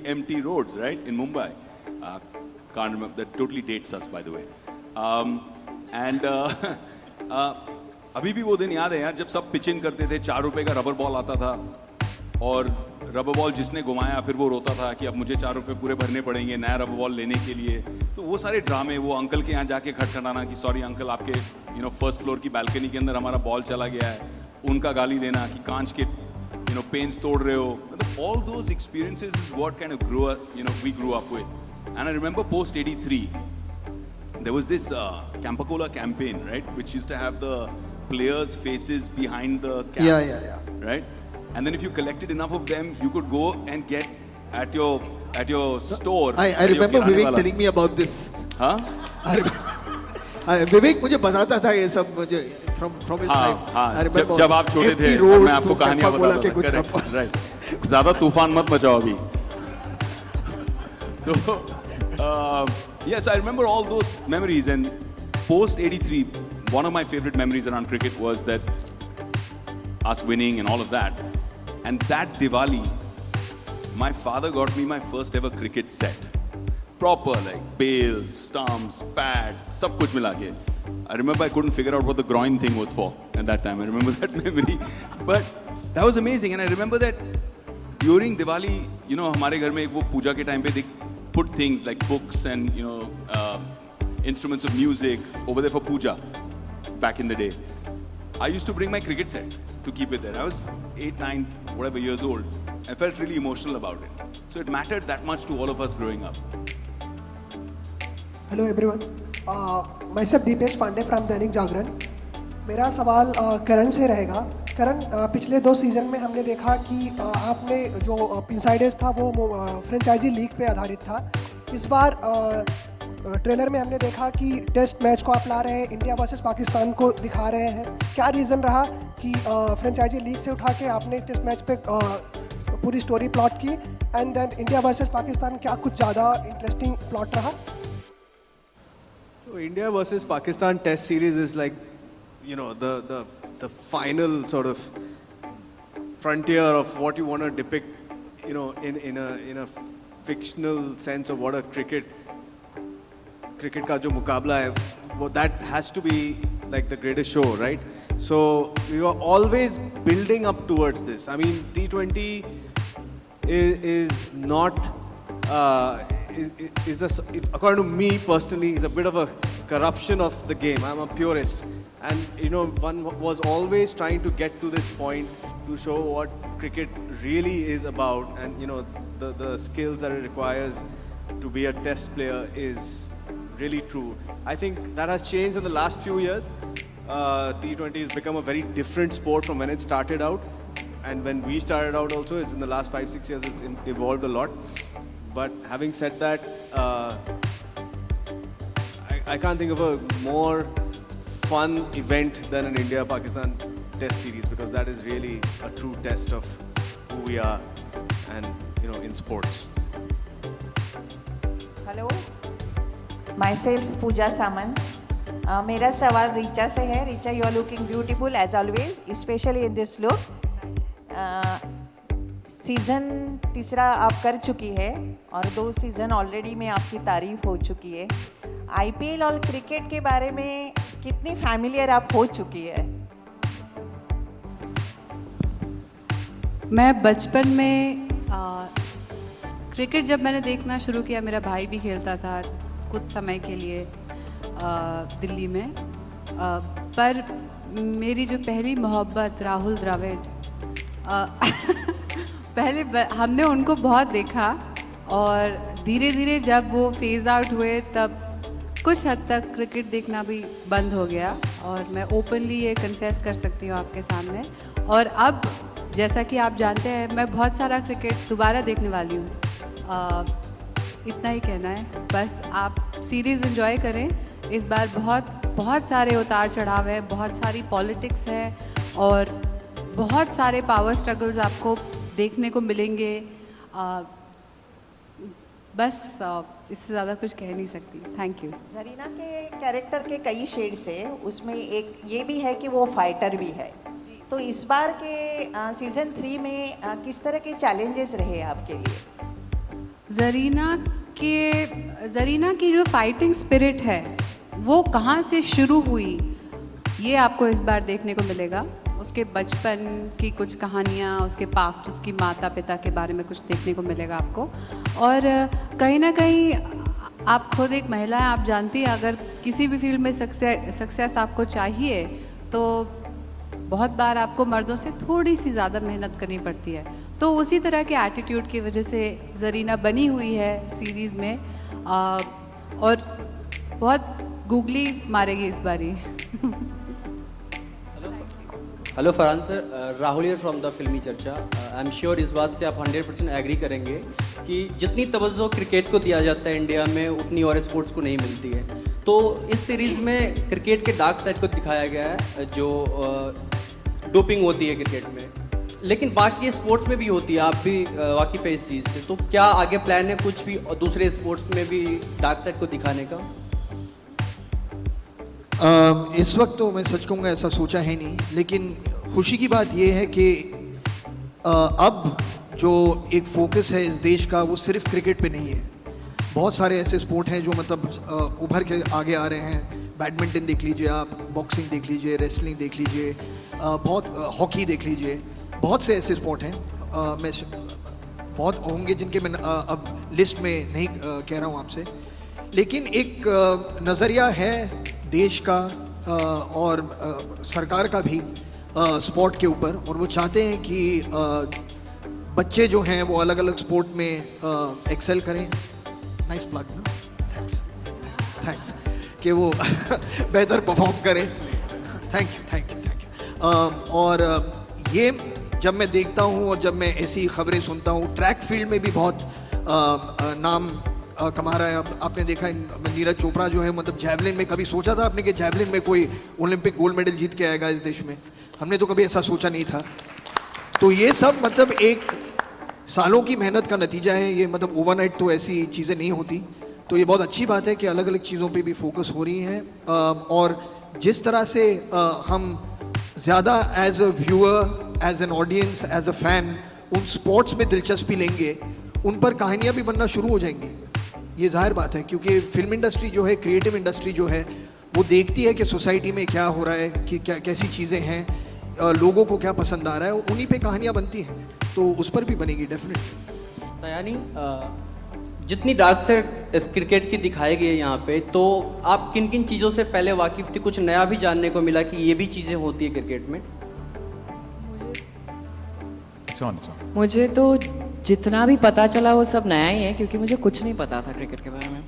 empty roads, right, in Mumbai. Can't remember. That totally dates us, by the way. अभी भी वो दिन याद है यार, जब सब पिच इन करते थे, 4 रुपए का रबर बॉल आता था, और रबर बॉल जिसने घुमाया फिर वो रोता था कि अब मुझे 4 रुपए पूरे भरने पड़ेंगे नया रबर बॉल लेने के लिए. तो वो सारे ड्रामे, वो अंकल के यहाँ जाके खटखटाना कि सॉरी अंकल, आपके फर्स्ट फ्लोर की बालकनी के अंदर हमारा बॉल चला गया है, उनका गाली देना कि कांच के पेन्स तोड़ रहे हो. All those experiences is what kind of we grew up with. And I remember post 83, there was this Campa-Cola campaign, right, which used to have the players' faces behind the caps, yeah. right? And then if you collected enough of them, you could go and get at your store. I remember Vivek telling me about this. Huh? Vivek मुझे बताता था ये सब, मुझे from his time. हाँ, I remember जब आप छोटे थे, मैं आपको कहानियाँ बताता था. Right. ज़्यादा तूफान मत मचाओ अभी. So, yes, I remember all those memories, and post 83, one of my favorite memories around cricket was that us winning and all of that. And that Diwali, my father got me my first ever cricket set. Proper, like bails, stumps, pads, sab kuch mila ke. I remember I couldn't figure out what the groin thing was for at that time. I remember that memory. But that was amazing. And I remember that during Diwali, हमारे घर में एक वो पूजा के time पे they put things like books and instruments of music over there for puja back in the day. I used to bring my cricket set to keep it there. I was 8, 9, whatever years old. I felt really emotional about it. So it mattered that much to all of us growing up. Hello everyone. Myself Deepesh Pandey from Dainik Jagran. मेरा सवाल करण से रहेगा. करण, पिछले 2 season में हमने देखा कि आपने जो पिनसाइडर्स था वो फ्रेंचाइजी लीग पे आधारित था. इस बार ट्रेलर में हमने देखा कि टेस्ट मैच को आप ला रहे हैं, इंडिया वर्सेस पाकिस्तान को दिखा रहे हैं. क्या रीज़न रहा कि फ्रेंचाइजी लीग से उठा के आपने टेस्ट मैच पे पूरी स्टोरी प्लॉट की, and then India versus Pakistan क्या कुछ ज़्यादा इंटरेस्टिंग प्लॉट रहा? So India versus Pakistan Test series is like, the final sort of frontier of what you want to depict, in a fictional sense of what a cricket का जो मुकाबला है, that has to be like the greatest show, right? So we were always building up towards this. I mean, T20 is not. According to me personally, is a bit of a corruption of the game. I'm a purist, and one was always trying to get to this point to show what cricket really is about, and the skills that it requires to be a test player is really true. I think that has changed in the last few years. T20 has become a very different sport from when it started out, and when we started out also. It's in the last 5-6 years it's evolved a lot. But having said that, I can't think of a more fun event than an India-Pakistan Test series, because that is really a true test of who we are and in sports. Hello, myself Pooja Samant. मेरा सवाल रीचा से है. Richa, you are looking beautiful as always, especially in this look. Season 3 आप कर चुकी है और 2 season already में आपकी तारीफ हो चुकी है. आईपीएल और क्रिकेट के बारे में कितनी फैमिलियर आप हो चुकी है? मैं बचपन में क्रिकेट जब मैंने देखना शुरू किया, मेरा भाई भी खेलता था कुछ समय के लिए दिल्ली में, पर मेरी जो पहली मोहब्बत राहुल द्रविड़, पहले हमने उनको बहुत देखा, और धीरे धीरे जब वो फेज़ आउट हुए तब कुछ हद तक क्रिकेट देखना भी बंद हो गया. और मैं ओपनली ये कन्फेस कर सकती हूँ आपके सामने. और अब जैसा कि आप जानते हैं, मैं बहुत सारा क्रिकेट दोबारा देखने वाली हूँ. इतना ही कहना है. बस आप सीरीज़ एंजॉय करें. इस बार बहुत सारे उतार चढ़ाव है, बहुत सारी पॉलिटिक्स है, और बहुत सारे पावर स्ट्रगल्स आपको देखने को मिलेंगे. बस इससे ज़्यादा कुछ कह नहीं सकती. Thank you. जरीना के कैरेक्टर के कई शेड्स है, उसमें एक ये भी है कि वो फाइटर भी है. तो इस बार के सीज़न 3 में किस तरह के चैलेंजेस रहे आपके लिए? जरीना की जो फाइटिंग स्पिरिट है वो कहाँ से शुरू हुई, ये आपको इस बार देखने को मिलेगा। उसके बचपन की कुछ कहानियाँ, उसके पास्ट, उसकी माता पिता के बारे में कुछ देखने को मिलेगा आपको। और कहीं ना कहीं आप खुद एक महिला हैं, आप जानती हैं अगर किसी भी फील्ड में सक्सेस आपको चाहिए तो बहुत बार आपको मर्दों से थोड़ी सी ज़्यादा मेहनत करनी पड़ती है। तो उसी तरह के एटीट्यूड की वजह से जरीना बनी हुई है सीरीज़ में, और बहुत गूगली मारेगी इस बारी। Hello Farhan sir, Rahul here from the फिल्मी चर्चा। आई एम श्योर इस बात से आप 100% एग्री करेंगे कि जितनी तवज्जो क्रिकेट को दिया जाता है इंडिया में उतनी और स्पोर्ट्स को नहीं मिलती है। तो इस सीरीज़ में क्रिकेट के डार्क साइड को दिखाया गया है, जो डोपिंग होती है क्रिकेट में, लेकिन बाकी स्पोर्ट्स में भी होती है। आप भी वाकिफ़ है इस चीज़ से, तो क्या आगे प्लान है कुछ भी दूसरे स्पोर्ट्स में भी डार्क साइड को दिखाने का? इस वक्त तो मैं सच कहूँगा ऐसा सोचा है नहीं, लेकिन खुशी की बात यह है कि अब जो एक फोकस है इस देश का वो सिर्फ क्रिकेट पे नहीं है। बहुत सारे ऐसे स्पोर्ट हैं जो मतलब उभर के आगे आ रहे हैं। बैडमिंटन देख लीजिए आप, बॉक्सिंग देख लीजिए, रेसलिंग देख लीजिए, बहुत हॉकी देख लीजिए, बहुत से ऐसे स्पोर्ट हैं। मैं बहुत होंगे जिनके मैं अब लिस्ट में नहीं कह रहा हूँ आपसे, लेकिन एक नज़रिया है देश का और सरकार का भी स्पोर्ट के ऊपर, और वो चाहते हैं कि बच्चे जो हैं वो अलग अलग स्पोर्ट में एक्सेल करें। नाइस प्लग ना, थैंक्स कि वो बेहतर परफॉर्म करें। Thank you. और ये जब मैं देखता हूँ और जब मैं ऐसी खबरें सुनता हूँ, ट्रैक फील्ड में भी बहुत नाम कमा रहा है। अब आपने देखा नीरज चोपड़ा जो है, मतलब जैवलिन में, कभी सोचा था आपने कि जैवलिन में कोई ओलंपिक गोल्ड मेडल जीत के आएगा इस देश में? हमने तो कभी ऐसा सोचा नहीं था। तो ये सब मतलब एक सालों की मेहनत का नतीजा है। ये मतलब ओवरनाइट तो ऐसी चीज़ें नहीं होती। तो ये बहुत अच्छी बात है कि अलग अलग चीज़ों पे भी फोकस हो रही है, और जिस तरह से हम ज़्यादा as a viewer, as an audience, as a fan उन स्पोर्ट्स में दिलचस्पी लेंगे, उन पर कहानियाँ भी बनना शुरू हो जाएंगी। ये जाहिर बात है, क्योंकि फिल्म इंडस्ट्री जो है, क्रिएटिव इंडस्ट्री जो है, वो देखती है कि सोसाइटी में क्या हो रहा है, कि क्या कैसी चीज़ें हैं, लोगों को क्या पसंद आ रहा है, उन्हीं पे कहानियाँ बनती हैं। तो उस पर भी बनेगी डेफिनेटली। सयानी, जितनी डार्क साइड इस क्रिकेट की दिखाई गई है यहाँ पे, तो आप किन किन चीज़ों से पहले वाकिफ थी? कुछ नया भी जानने को मिला कि ये भी चीज़ें होती है क्रिकेट में? मुझे तो जितना भी पता चला वो सब नया ही है, क्योंकि मुझे कुछ नहीं पता था क्रिकेट के बारे में।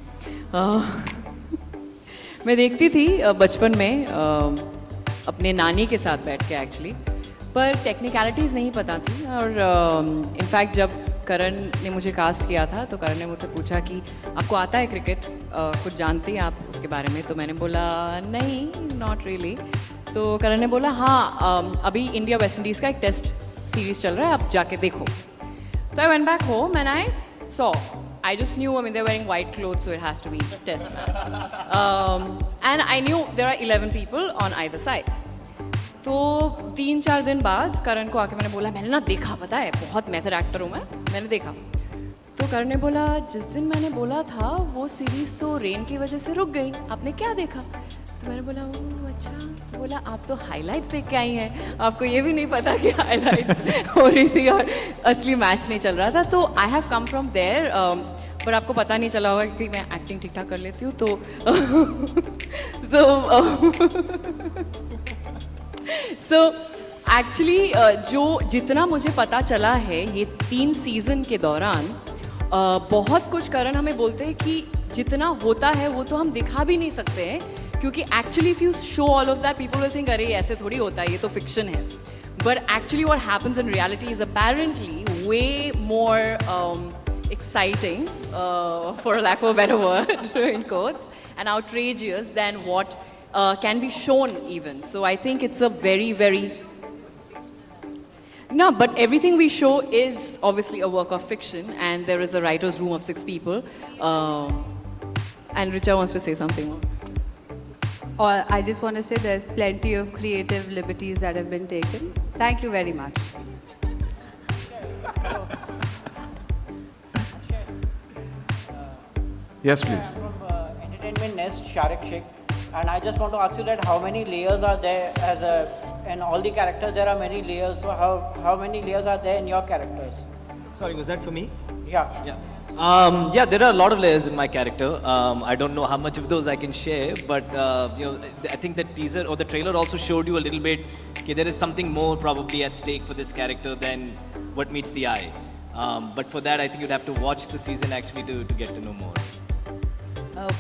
मैं देखती थी बचपन में अपने नानी के साथ बैठ के एक्चुअली, पर टेक्निकलिटीज़ नहीं पता थी। और इनफैक्ट जब करण ने मुझे कास्ट किया था तो करण ने मुझसे पूछा कि आपको आता है क्रिकेट, कुछ जानती हैं आप उसके बारे में? तो मैंने बोला नहीं, नॉट रियली। तो करण ने बोला हाँ, अभी इंडिया वेस्ट इंडीज़ का एक टेस्ट सीरीज़ चल रहा है, आप जाके देखो। So I went back home and I saw. I just knew, I mean, they're wearing white clothes, so it has to be a test match. And I knew there are 11 people on either side. तो 3-4 दिन बाद करण को आके मैंने बोला, मैंने ना देखा, पता है बहुत मेथड एक्टर हूँ मैंने देखा। तो करण ने बोला, जिस दिन मैंने बोला था वो सीरीज़ तो रेन की वजह से रुक गई, आपने क्या देखा? तो मैंने बोला ओह अच्छा। तो बोला आप तो हाइलाइट्स देख के आई हैं, आपको ये भी नहीं पता कि हाइलाइट्स हो रही थी और असली मैच नहीं चल रहा था। तो I have come from there, पर आपको पता नहीं चला होगा क्योंकि मैं एक्टिंग ठीक ठाक कर लेती हूँ। तो सो एक्चुअली जो जितना मुझे पता चला है ये 3 सीज़न के दौरान, बहुत कुछ करण हमें बोलते हैं कि जितना होता है वो तो हम दिखा भी नहीं सकते हैं, क्योंकि actually if you show all of that people will think अरे ऐसे थोड़ी होता है, ये तो फिक्शन है। But actually what happens in reality is apparently way more exciting, for lack of a better word, in quotes, and outrageous than what can be shown even. So I think it's a very, very... No, but everything we show is obviously a work of fiction, and there is a writer's room of 6 people. And Richa wants to say something more. Or I just want to say there's plenty of creative liberties that have been taken. Thank you very much. Yes, please. From Entertainment Nest, Sharik Sheikh, and I just want to ask you that how many layers are there in all the characters? There are many layers. So how many layers are there in your characters? Sorry, was that for me? Yeah. Yeah, there are a lot of layers in my character. I don't know how much of those I can share, but I think the teaser or the trailer also showed you a little bit. Okay, there is something more probably at stake for this character than what meets the eye. But for that, I think you'd have to watch the season actually to get to know more.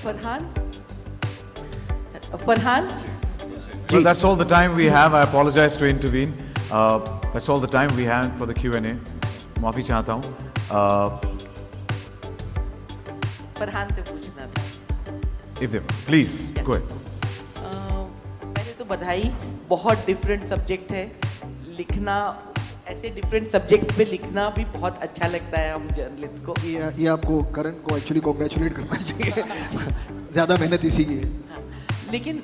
Farhan? Well, that's all the time we have. I apologize to intervene. That's all the time we have for the Q&A. माफी चाहता हूँ. फरहान से पूछना था. If they please go ahead. पहले तो बधाई, बहुत डिफरेंट सब्जेक्ट है. लिखना ऐसे डिफरेंट सब्जेक्ट्स पे लिखना भी बहुत अच्छा लगता है हम जर्नलिस्ट को. ये आपको करण को एक्चुअली कॉन्ग्रेचुलेट करना चाहिए. ज़्यादा मेहनत इसी की है. लेकिन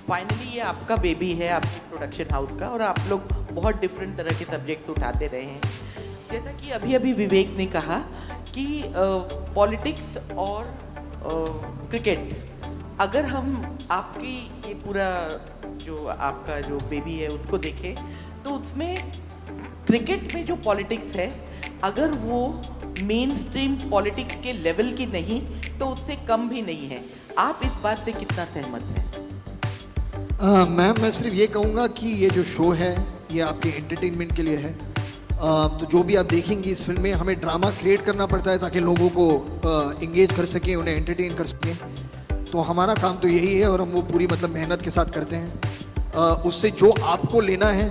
फाइनली ये आपका बेबी है, आपके प्रोडक्शन हाउस का, और आप लोग बहुत डिफरेंट तरह के सब्जेक्ट्स उठाते रहे हैं. जैसा कि अभी अभी विवेक ने कहा कि पॉलिटिक्स और क्रिकेट, अगर हम आपकी ये पूरा जो आपका जो बेबी है उसको देखें तो उसमें क्रिकेट में जो पॉलिटिक्स है, अगर वो मेन स्ट्रीम पॉलिटिक्स के लेवल की नहीं तो उससे कम भी नहीं है. आप इस बात से कितना सहमत हैं? मैम, मैं सिर्फ ये कहूँगा कि ये जो शो है ये आपके एंटरटेनमेंट के लिए है. तो जो भी आप देखेंगे इस फिल्म में, हमें ड्रामा क्रिएट करना पड़ता है ताकि लोगों को इंगेज कर सकें, उन्हें एंटरटेन कर सकें. तो हमारा काम तो यही है और हम वो पूरी मेहनत के साथ करते हैं. उससे जो आपको लेना है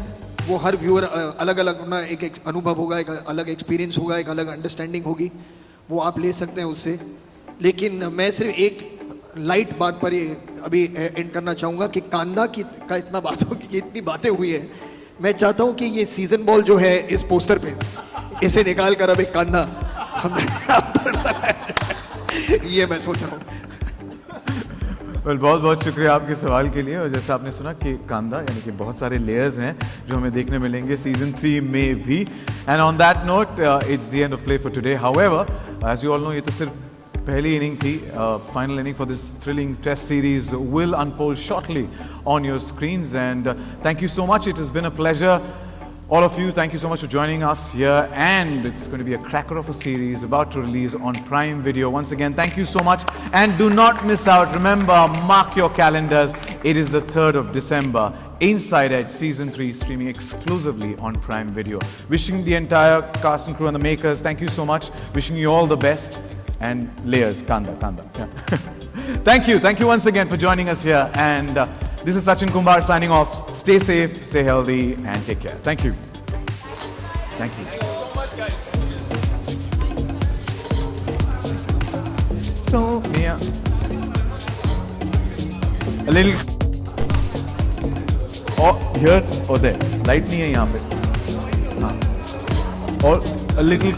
वो हर व्यूअर अलग अलग अपना एक अनुभव होगा, एक अलग एक्सपीरियंस होगा, एक अलग अंडरस्टैंडिंग होगी, वो आप ले सकते हैं उससे. लेकिन मैं सिर्फ एक लाइट बात पर ये अभी एंड करना चाहूँगा कि कांदा का इतना बात होगी कि इतनी बातें हुई है. मैं चाहता हूँ कि ये सीजन बॉल जो है इस पोस्टर पे इसे निकाल कर अब एक कांदा ये मैं सोच रहा हूँ. Well, बहुत बहुत शुक्रिया आपके सवाल के लिए. और जैसा आपने सुना कि कांदा यानी कि बहुत सारे लेयर्स हैं जो हमें देखने मिलेंगे सीजन 3 में भी. And on that note it's the end of play for today. However, as you all know, ये तो सिर्फ पहली इनिंग थी. Final inning for this thrilling test series will unfold shortly on your screens, and thank you so much. It has been a pleasure. All of you, thank you so much for joining us here, and it's going to be a cracker of a series about to release on Prime Video. Once again, thank you so much, and do not miss out. Remember, mark your calendars. It is the 3rd of December. Inside Edge Season 3 streaming exclusively on Prime Video. Wishing the entire cast and crew and the makers, thank you so much. Wishing you all the best. And layers, kanda. Yeah. Thank you once again for joining us here, and this is Sachin Kumbar signing off. Stay safe, stay healthy, and take care. Thank you. Thank you so much, guys. So, yeah, a little here or there. Light नहीं है यहाँ पे. हाँ. और a little